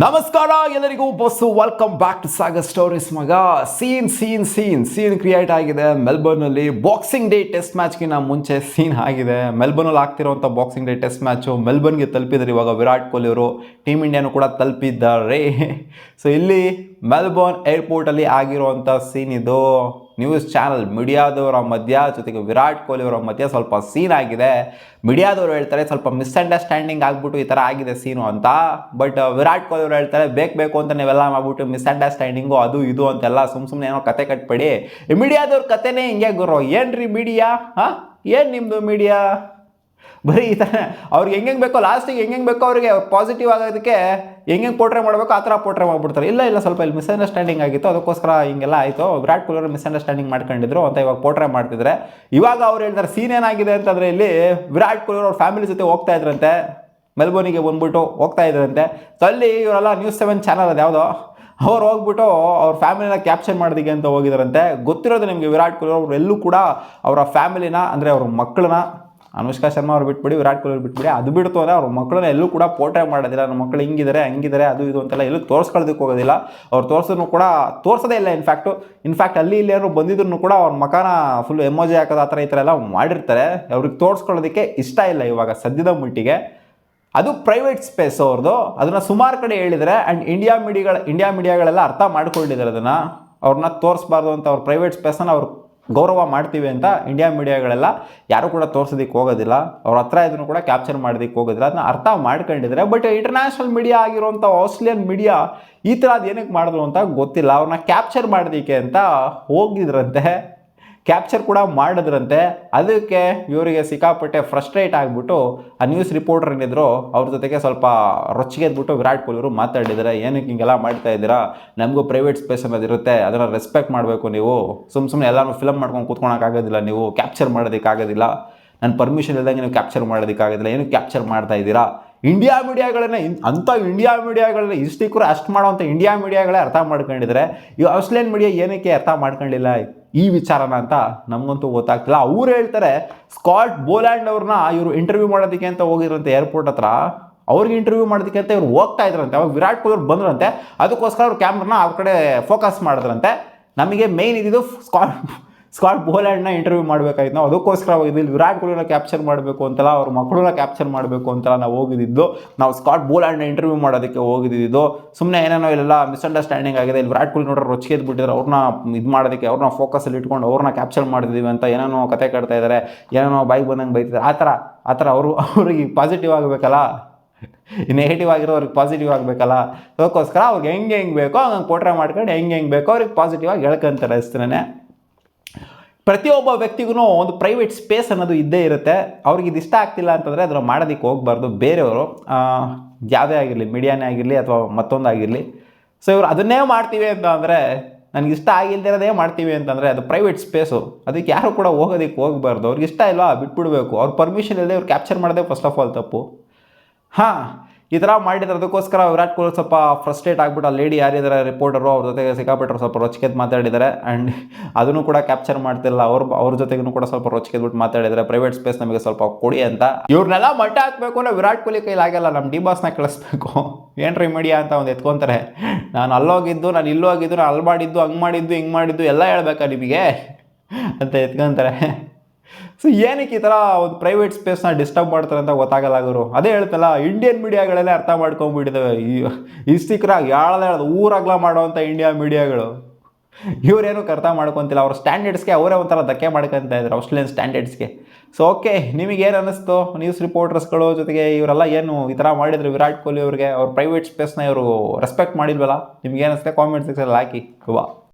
ನಮಸ್ಕಾರ ಎಲ್ಲರಿಗೂ ಬಸ್ಸು welcome back to Sagar stories ಮಗ. ಸೀನ್ ಕ್ರಿಯೇಟ್ ಆಗಿದೆ ಮೆಲ್ಬೋರ್ನಲ್ಲಿ. ಬಾಕ್ಸಿಂಗ್ ಡೇ ಟೆಸ್ಟ್ ಮ್ಯಾಚ್ಗಿನ ಮುಂಚೆ ಸೀನ್ ಆಗಿದೆ. ಮೆಲ್ಬೋರ್ನಲ್ಲಿ ಆಗ್ತಿರೋಂಥ ಬಾಕ್ಸಿಂಗ್ ಡೇ ಟೆಸ್ಟ್ ಮ್ಯಾಚು ಮೆಲ್ಬೋರ್ನ್ಗೆ ತಲುಪಿದ್ದಾರೆ ಇವಾಗ ವಿರಾಟ್ ಕೊಹ್ಲಿ ಅವರು. ಟೀಮ್ ಇಂಡಿಯಾನು ಕೂಡ ತಲುಪಿದ್ದಾರೆ. ಸೊ ಇಲ್ಲಿ ಮೆಲ್ಬೋರ್ನ್ ಏರ್ಪೋರ್ಟಲ್ಲಿ ಆಗಿರುವಂಥ ಸೀನ್ ಇದು. ನ್ಯೂಸ್ ಚಾನಲ್ ಮೀಡಿಯಾದವರ ಮಧ್ಯ ಜೊತೆಗೆ ವಿರಾಟ್ ಕೊಹ್ಲಿ ಅವರ ಮಧ್ಯ ಸ್ವಲ್ಪ ಸೀನ್ ಆಗಿದೆ. ಮೀಡಿಯಾದವರು ಹೇಳ್ತಾರೆ ಸ್ವಲ್ಪ ಮಿಸ್ಅಂಡರ್ಸ್ಟ್ಯಾಂಡಿಂಗ್ ಆಗ್ಬಿಟ್ಟು ಈ ಥರ ಆಗಿದೆ ಸೀನು ಅಂತ. ಬಟ್ ವಿರಾಟ್ ಕೊಹ್ಲಿ ಅವರು ಹೇಳ್ತಾರೆ ಬೇಕು ಅಂತ ನೀವೆಲ್ಲ ಮಾಡ್ಬಿಟ್ಟು ಮಿಸ್ಅಂಡರ್ಸ್ಟ್ಯಾಂಡಿಂಗು ಅದು ಇದು ಅಂತೆಲ್ಲ ಸುಮ್ಮನೆ ಏನೋ ಕತೆ ಕಟ್ಬೇಡಿ. ಈ ಮೀಡಿಯಾದವ್ರ ಕತೆನೇ ಹಿಂಗೆ ಗುರು. ಏನ್ರಿ ಮೀಡಿಯಾ? ಏನು ನಿಮ್ಮದು ಮೀಡಿಯಾ? ಬರೀ ಈ ಥರ ಅವ್ರಿಗೆ ಹೆಂಗೆ ಬೇಕೋ ಲಾಸ್ಟಿಗೆ ಹೆಂಗೆ ಬೇಕೋ ಅವ್ರಿಗೆ ಪಾಸಿಟಿವ್ ಆಗೋದಕ್ಕೆ ಹೆಂಗೆ ಪೋಟ್ರೆ ಮಾಡಬೇಕು ಆ ಥರ ಪೋಟ್ರೆ ಮಾಡ್ಬಿಡ್ತಾರೆ. ಇಲ್ಲ ಸ್ವಲ್ಪ ಇಲ್ಲಿ ಮಿಸ್ಅಂಡರ್ಸ್ಟ್ಯಾಂಡಿಂಗ್ ಆಗಿತ್ತು, ಅದಕ್ಕೋಸ್ಕರ ಹಿಂಗೆಲ್ಲ ಆಯಿತು, ವಿರಾಟ್ ಕೊಹ್ಲಿ ಅವರು ಮಿಸ್ಅಂಡರ್ಸ್ಟ್ಯಾಂಡಿಂಗ್ ಮಾಡ್ಕೊಂಡಿದ್ರು ಅಂತ ಇವಾಗ ಪೋಟ್ರೆ ಮಾಡ್ತಿದ್ರೆ. ಇವಾಗ ಅವ್ರು ಹೇಳ್ತಾರೆ ಸೀನ್ ಏನಾಗಿದೆ ಅಂತಂದರೆ ಇಲ್ಲಿ ವಿರಾಟ್ ಕೊಹ್ಲಿ ಅವ್ರ ಫ್ಯಾಮಿಲಿ ಜೊತೆ ಹೋಗ್ತಾ ಇದ್ರಂತೆ, ಮೆಲ್ಬೋರ್ನಿಗೆ ಬಂದ್ಬಿಟ್ಟು ಹೋಗ್ತಾ ಇದ್ರಂತೆ. ಸೊ ಅಲ್ಲಿ ಇವರೆಲ್ಲ ನ್ಯೂಸ್ 7 ಚಾನಲ್ ಅದು ಯಾವುದೋ ಅವ್ರು ಹೋಗ್ಬಿಟ್ಟು ಅವ್ರ ಫ್ಯಾಮಿಲಿನ ಕ್ಯಾಪ್ಚರ್ ಮಾಡೋದಿಗೆ ಅಂತ ಹೋಗಿದಾರಂತೆ. ಗೊತ್ತಿರೋದು ನಿಮಗೆ ವಿರಾಟ್ ಕೊಹ್ಲಿ ಅವರು ಎಲ್ಲೂ ಕೂಡ ಅವರ ಫ್ಯಾಮಿಲಿನ ಅಂದರೆ ಅವ್ರ ಮಕ್ಕಳನ್ನ, ಅನುಷ್ಕಾ ಶರ್ಮಾ ಅವ್ರು ಬಿಟ್ಬಿಡಿ, ವಿರಾಟ್ ಕೊಹ್ಲಿ ಬಿಟ್ಬಿಡಿ, ಅದು ಬಿಡ್ತು ಅಂದರೆ ಅವ್ರ ಮಕ್ಕಳನ್ನ ಎಲ್ಲೂ ಕೂಡ ಪೋಟ್ರೆ ಮಾಡೋದಿಲ್ಲ. ನಮ್ಮ ಮಕ್ಕಳು ಹಿಂಗಿದ್ದಾರೆ ಹಂಗಿದ್ದಾರೆ ಅದು ಇದು ಅಂತೆಲ್ಲ ಎಲ್ಲೂ ತೋರಿಸ್ಕೊಳ್ಳೋದಕ್ಕೆ ಹೋಗೋದಿಲ್ಲ. ಅವ್ರು ತೋರಿಸಿದ್ರು ಕೂಡ ತೋರಿಸೋದೇ ಇಲ್ಲ. ಇನ್ಫ್ಯಾಕ್ಟ್ ಅಲ್ಲಿ ಇಲ್ಲಿ ಏನೋ ಬಂದಿದ್ರು ಕೂಡ ಅವ್ರ ಮಕಾನ ಫುಲ್ ಎಮೋಜಿ ಹಾಕೋದು ಆ ಥರ ಈ ಥರ ಎಲ್ಲ ಮಾಡಿರ್ತಾರೆ. ಅವ್ರಿಗೆ ತೋರಿಸ್ಕೊಳ್ಳೋದಕ್ಕೆ ಇಷ್ಟ ಇಲ್ಲ ಇವಾಗ ಸದ್ಯದ ಮಟ್ಟಿಗೆ. ಅದು ಪ್ರೈವೇಟ್ ಸ್ಪೇಸ್ ಅವ್ರದ್ದು. ಅದನ್ನು ಸುಮಾರು ಕಡೆ ಹೇಳಿದರೆ ಆ್ಯಂಡ್ ಇಂಡಿಯಾ ಮೀಡಿಯಾಗಳೆಲ್ಲ ಅರ್ಥ ಮಾಡ್ಕೊಂಡಿದ್ದಾರೆ. ಅದನ್ನು ಅವ್ರನ್ನ ತೋರಿಸ್ಬಾರ್ದು ಅಂತ, ಅವ್ರ ಪ್ರೈವೇಟ್ ಸ್ಪೇಸನ್ನು ಅವ್ರು ಗೌರವ ಮಾಡ್ತೀವಿ ಅಂತ ಇಂಡಿಯಾ ಮೀಡಿಯಾಗಳೆಲ್ಲ ಯಾರು ಕೂಡ ತೋರಿಸೋದಕ್ಕೆ ಹೋಗೋದಿಲ್ಲ. ಅವ್ರ ಹತ್ರ ಇದನ್ನು ಕೂಡ ಕ್ಯಾಪ್ಚರ್ ಮಾಡೋದಕ್ಕೆ ಹೋಗೋದಿಲ್ಲ. ಅದನ್ನ ಅರ್ಥ ಮಾಡ್ಕೊಂಡಿದ್ದಾರೆ. ಬಟ್ ಇಂಟರ್ನ್ಯಾಷನಲ್ ಮೀಡಿಯಾ ಆಗಿರುವಂಥ ಆಸ್ಟ್ರೇಲಿಯನ್ ಮೀಡಿಯಾ ಈ ಥರ ಅದು ಏನಕ್ಕೆ ಮಾಡಿದ್ರು ಅಂತ ಗೊತ್ತಿಲ್ಲ. ಅವ್ರನ್ನ ಕ್ಯಾಪ್ಚರ್ ಮಾಡೋದಕ್ಕೆ ಅಂತ ಹೋಗಿದ್ರಂತೆ, ಕ್ಯಾಪ್ಚರ್ ಕೂಡ ಮಾಡಿದ್ರಂತೆ. ಅದಕ್ಕೆ ಇವರಿಗೆ ಸಿಕ್ಕಾಪಟ್ಟೆ ಫ್ರಸ್ಟ್ರೇಟ್ ಆಗಿಬಿಟ್ಟು ಆ ನ್ಯೂಸ್ ರಿಪೋರ್ಟರ್ ಏನಿದ್ರು ಅವ್ರ ಜೊತೆಗೆ ಸ್ವಲ್ಪ ರೊಚ್ಚಿಗೆದ್ಬಿಟ್ಟು ವಿರಾಟ್ ಕೊಹ್ಲಿ ಅವರು ಮಾತಾಡಿದ್ದಾರೆ. ಏನಕ್ಕೆ ಹಿಂಗೆಲ್ಲ ಮಾಡ್ತಾ ಇದ್ದೀರಾ? ನಮಗೂ ಪ್ರೈವೇಟ್ ಸ್ಪೇಸ್ ಅನ್ನೋದಿರುತ್ತೆ, ಅದನ್ನು ರೆಸ್ಪೆಕ್ಟ್ ಮಾಡಬೇಕು. ನೀವು ಸುಮ್ಮನೆ ಎಲ್ಲರೂ ಫಿಲಮ್ ಮಾಡ್ಕೊಂಡು ಕೂತ್ಕೊಳಕ್ಕಾಗೋದಿಲ್ಲ, ನೀವು ಕ್ಯಾಪ್ಚರ್ ಮಾಡೋದಕ್ಕಾಗೋದಿಲ್ಲ, ನನ್ನ ಪರ್ಮಿಷನ್ ಇಲ್ದಂಗೆ ನೀವು ಕ್ಯಾಪ್ಚರ್ ಮಾಡೋದಕ್ಕಾಗೋದಿಲ್ಲ, ಏನು ಕ್ಯಾಪ್ಚರ್ ಮಾಡ್ತಾ ಇದ್ದೀರಾ? ಇಂಡಿಯಾ ಮೀಡಿಯಾಗಳನ್ನ ಇಂಡಿಯಾ ಮೀಡಿಯಾಗಳನ್ನ ಇಷ್ಟಿಕ್ಕೂ ಅಷ್ಟು ಮಾಡೋವಂಥ ಇಂಡಿಯಾ ಮೀಡಿಯಾಗಳೇ ಅರ್ಥ ಮಾಡ್ಕೊಂಡಿದ್ದಾರೆ. ಈ ಆಸ್ಟ್ರೇಲಿಯನ್ ಮೀಡಿಯಾ ಏನಕ್ಕೆ ಅರ್ಥ ಮಾಡ್ಕೊಂಡಿಲ್ಲ ಈ ವಿಚಾರನ ಅಂತ ನಮಗಂತೂ ಗೊತ್ತಾಗ್ತಿಲ್ಲ. ಅವ್ರು ಹೇಳ್ತಾರೆ ಸ್ಕಾಟ್ ಬೋಲ್ಯಾಂಡ್ ಅವ್ರನ್ನ ಇವರು ಇಂಟರ್ವ್ಯೂ ಮಾಡೋದಕ್ಕೆ ಅಂತ ಹೋಗಿದ್ರಂತೆ ಏರ್ಪೋರ್ಟ್ ಹತ್ರ. ಅವ್ರಿಗೆ ಇಂಟರ್ವ್ಯೂ ಮಾಡೋದಕ್ಕೆ ಅಂತ ಇವ್ರು ಹೋಗ್ತಾ ಇದ್ರಂತೆ. ಅವಾಗ ವಿರಾಟ್ ಕೊಹ್ಲಿ ಅವ್ರು ಬಂದ್ರಂತೆ. ಅದಕ್ಕೋಸ್ಕರ ಅವ್ರ ಕ್ಯಾಮ್ರನ್ನ ಅವ್ರ ಕಡೆ ಫೋಕಸ್ ಮಾಡಿದ್ರಂತೆ. ನಮಗೆ ಮೇಯ್ನ್ ಇದ್ದಿದ್ದು ಸ್ಕಾಟ್ ಬೋಲ್ಯಾಂಡ್ನ ಇಂಟರ್ವ್ಯೂ ಮಾಡಬೇಕಾಗಿತ್ತು. ನಾವು ಅದಕ್ಕೋಸ್ಕರ ಹೋಗಿದ್ದಿದ್ದು ವಿರಾಟ್ ಕೊಹ್ಲಿನ ಕ್ಯಾಪ್ಚರ್ ಮಾಡಬೇಕು ಅಂತಲ್ಲ, ಅವ್ರ ಮಕ್ಕಳನ್ನ ಕ್ಯಾಪ್ಚರ್ ಮಾಡಬೇಕು ಅಂತಲ್ಲ ನಾವು ಹೋಗಿದ್ದು. ನಾವು ಸ್ಕಾಟ್ ಬೋಲ್ಯಾಂಡ್ನ ಇಂಟರ್ವ್ಯೂ ಮಾಡೋದಕ್ಕೆ ಹೋಗಿದ್ದು. ಸುಮ್ಮನೆ ಏನೇನೋ ಇಲ್ಲೆಲ್ಲ ಮಿಸ್ಅಂಡರ್ಸ್ಟ್ಯಾಂಡಿಂಗ್ ಆಗಿದೆ, ಇಲ್ಲಿ ವಿರಾಟ್ ಕೊಹ್ಲಿ ನೋಡ್ರೆ ರೊಚ್ಚಿಗೆ ಬಿಟ್ಟಿದ್ದಾರೆ, ಅವ್ರನ್ನ ಇದು ಮಾಡೋದಕ್ಕೆ, ಅವ್ರನ್ನ ಫೋಕಸಲ್ಲಿ ಇಟ್ಕೊಂಡು ಅವ್ರನ್ನ ಕ್ಯಾಪ್ಚರ್ ಮಾಡಿದ್ದೀವಿ ಅಂತ ಏನೇನೋ ಕತೆ ಕಟ್ತಾ ಇದ್ದಾರೆ, ಏನೇನೋ ಬಾಯಿಗೆ ಬಂದಂಗೆ ಬೈತಿದ್ದಾರೆ. ಆ ಥರ ಅವ್ರಿಗೆ ಪಾಸಿಟಿವ್ ಆಗಬೇಕಲ್ಲ, ನೆಗೆಟಿವ್ ಆಗಿರೋ ಅವ್ರಿಗೆ ಪಾಸಿಟಿವ್ ಆಗಬೇಕಲ್ಲ. ಅದಕ್ಕೋಸ್ಕರ ಅವ್ರಿಗೆ ಹೆಂಗೆ ಬೇಕೋ ಹಂಗೆ ಪೋಟ್ರೆ ಮಾಡ್ಕೊಂಡು ಹೆಂಗೆ ಬೇಕೋ ಅವ್ರಿಗೆ ಪಾಸಿಟಿವ್ ಆಗಿ ಹೇಳ್ಕೊಂತಾರೆ ಅಷ್ಟೇ. ಪ್ರತಿಯೊಬ್ಬ ವ್ಯಕ್ತಿಗೂ ಒಂದು ಪ್ರೈವೇಟ್ ಸ್ಪೇಸ್ ಅನ್ನೋದು ಇದ್ದೇ ಇರುತ್ತೆ. ಅವ್ರಿಗೆ ಇದು ಇಷ್ಟ ಆಗ್ತಿಲ್ಲ ಅಂತಂದರೆ ಅದನ್ನು ಮಾಡೋದಕ್ಕೆ ಹೋಗಬಾರ್ದು. ಬೇರೆಯವರು ಯಾವುದೇ ಆಗಿರಲಿ, ಮೀಡಿಯಾನೇ ಆಗಿರಲಿ ಅಥವಾ ಮತ್ತೊಂದಾಗಿರಲಿ, ಸೊ ಇವರು ಅದನ್ನೇ ಮಾಡ್ತೀವಿ ಅಂತ ಅಂದರೆ, ನನಗೆ ಇಷ್ಟ ಆಗಿಲ್ದಿರೋದೇ ಮಾಡ್ತೀವಿ ಅಂತಂದರೆ ಅದು ಪ್ರೈವೇಟ್ ಸ್ಪೇಸು, ಅದಕ್ಕೆ ಯಾರು ಕೂಡ ಹೋಗೋದಕ್ಕೆ ಹೋಗಬಾರ್ದು. ಅವ್ರಿಗೆ ಇಷ್ಟ ಇಲ್ವಾ ಬಿಟ್ಬಿಡ್ಬೇಕು. ಅವ್ರ ಪರ್ಮಿಷನ್ ಇಲ್ಲದೆ ಅವ್ರು ಕ್ಯಾಪ್ಚರ್ ಮಾಡೋದೇ ಫಸ್ಟ್ ಆಫ್ ಆಲ್ ತಪ್ಪು. ಈ ಥರ ಮಾಡಿದ್ರೆ ಅದಕ್ಕೋಸ್ಕರ ವಿರಾಟ್ ಕೊಹ್ಲಿ ಸ್ವಲ್ಪ ಫ್ರಸ್ಟ್ರೇಟ್ ಆಗಿಬಿಟ್ಟು ಆ ಲೇಡಿ ಯಾರಿದ್ದಾರೆ ರಿಪೋರ್ಟರು ಅವ್ರ ಜೊತೆಗೆ ಸಿಕ್ಕಾಪಟ್ಟರು ಸ್ವಲ್ಪ ರೊಚ್ಚಿಗೆದ್ದು ಮಾತಾಡಿದ್ದಾರೆ. ಆ್ಯಂಡ್ ಅದನ್ನು ಕೂಡ ಕ್ಯಾಪ್ಚರ್ ಮಾಡ್ತಿಲ್ಲ. ಅವ್ರ ಜೊತೆಗೂ ಕೂಡ ಸ್ವಲ್ಪ ರೊಚ್ಚಿಗೆದ್ಬಿಟ್ಟು ಮಾತಾಡಿದ್ದಾರೆ, ಪ್ರೈವೇಟ್ ಸ್ಪೇಸ್ ನಮಗೆ ಸ್ವಲ್ಪ ಕೊಡಿ ಅಂತ. ಇವ್ರನ್ನೆಲ್ಲ ಮಟ್ಟ ಹಾಕಬೇಕು ಅಂದರೆ ವಿರಾಟ್ ಕೊಹ್ಲಿ ಕೈಲಾಗಲ್ಲ, ನಮ್ಮ ಡಿ ಬಾಸ್ನ ಕಳಿಸ್ಬೇಕು. ಏನ್ರಿ ಮೀಡಿಯಾ ಅಂತ ಒಂದು ಎತ್ಕೊತಾರೆ. ನಾನು ಅಲ್ಲೋಗಿದ್ದು, ನಾನು ಇಲ್ಲೋಗಿದ್ದು, ನಾನು ಅಲ್ಲಿ ಮಾಡಿದ್ದು, ಹಂಗೆ ಮಾಡಿದ್ದು, ಹಿಂಗೆ ಮಾಡಿದ್ದು ಎಲ್ಲ ಹೇಳ್ಬೇಕಾ ನಿಮಗೆ ಅಂತ ಎತ್ಕೊಂತಾರೆ. ಸೊ ಏನಕ್ಕೆ ಈ ಥರ ಒಂದು ಪ್ರೈವೇಟ್ ಸ್ಪೇಸ್ನ ಡಿಸ್ಟರ್ಬ್ ಮಾಡ್ತಾರೆ ಅಂತ ಗೊತ್ತಾಗಲ್ಲ ಗುರು. ಅದೇ ಹೇಳ್ತಲ್ಲ, ಇಂಡಿಯನ್ ಮೀಡಿಯಾಗಳೆಲ್ಲ ಅರ್ಥ ಮಾಡ್ಕೊಂಡ್ಬಿಟ್ಟಿದ್ದಾವೆ. ಇಷ್ಟಿಕ್ರಾಗಿ ಹೇಳೋದು ಊರಾಗ್ಲ ಮಾಡೋವಂಥ ಇಂಡಿಯಾ ಮೀಡಿಯಾಗಳು ಇವರೇನಕ್ಕೆ ಅರ್ಥ ಮಾಡ್ಕೊತಿಲ್ಲ. ಅವ್ರ ಸ್ಟ್ಯಾಂಡರ್ಡ್ಸ್ಗೆ ಅವರೇ ಒಂಥರ ಧಕ್ಕೆ ಮಾಡ್ಕೊತ ಇದ್ದಾರೆ, ಆಸ್ಟ್ರೇಲಿಯನ್ ಸ್ಟ್ಯಾಂಡರ್ಡ್ಸ್ಗೆ. ಸೊ ಓಕೆ, ನಿಮಗೇನು ಅನ್ನಿಸ್ತು? ನ್ಯೂಸ್ ರಿಪೋರ್ಟರ್ಸ್ಗಳು ಜೊತೆಗೆ ಇವರೆಲ್ಲ ಏನು ಈ ಥರ ಮಾಡಿದ್ರು ವಿರಾಟ್ ಕೊಹ್ಲಿ ಅವ್ರಿಗೆ, ಅವ್ರ ಪ್ರೈವೇಟ್ ಸ್ಪೇಸ್ನ ಇವರು ರೆಸ್ಪೆಕ್ಟ್ ಮಾಡಿಲ್ವಲ್ಲ? ನಿಮ್ಗೆ ಏನಿಸುತ್ತೆ ಕಾಮೆಂಟ್ ಸೆಕ್ಷನಲ್ಲಿ ಹಾಕಿ. ವಾ.